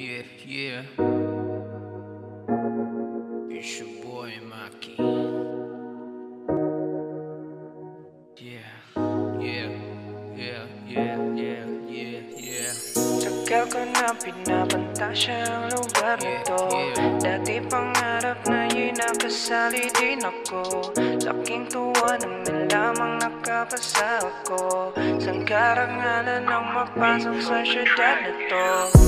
Yeah, yeah. It's your boy Maki. Yeah, yeah, yeah, yeah, yeah, yeah, yeah. Tagal ko na pinapantasya ang lugar na to. Dati pangarap na nakasali din ako. Laking tuwa nang nalamang nakapasa ako. Sang karangalan ang mapasok sa syudad na to.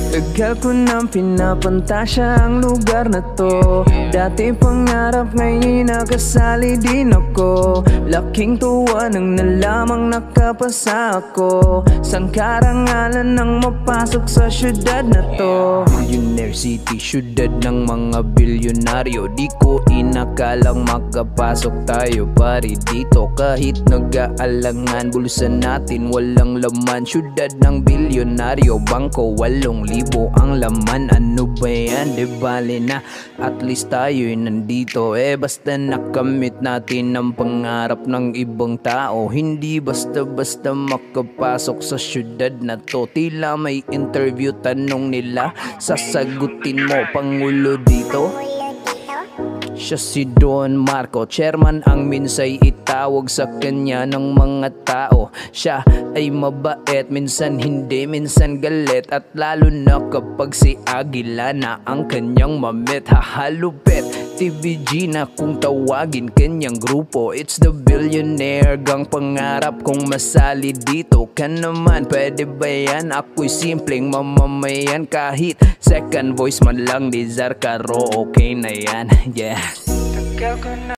Tagal ko na pinapantasya ang lugar na to. Dati pangarap ngayon nakasali din ako. Laking tuwa nang nalamang nakapasa ako. Sang karangalan ang mapasok sa syudad na to. Billionaire City, syudad ng mga bilyonaryo. Di ko inakalang makapasok tayo pari dito. Kahit nag-aalangan, bulsa natin walang laman. Syudad ng bilyonaryo, bangko 8,000 ang laman. Ano ba yan? Di bale na at least tayo'y nandito. Basta nakamit natin ang pangarap ng ibang tao. Hindi basta-basta makapasok sa syudad na to. Tila may interview, tanong nila, sasagutin mo, Pangulo dito? Siya si Don Marco, chairman ang minsay itawag sa kanya ng mga tao. Siya ay mabait, minsan hindi, minsan galit. At lalo na kapag si Aguila na ang kanyang mamit. Hahalupit, TVG na kung tawagin kanyang grupo. It's the billionaire gang, pangarap kong masali dito. Ka naman, pwede ba yan? Ako'y simpleng mamamayan. Kahit second voice man lang ni Zarcaro, okay na yan. Yeah. Tagal ko na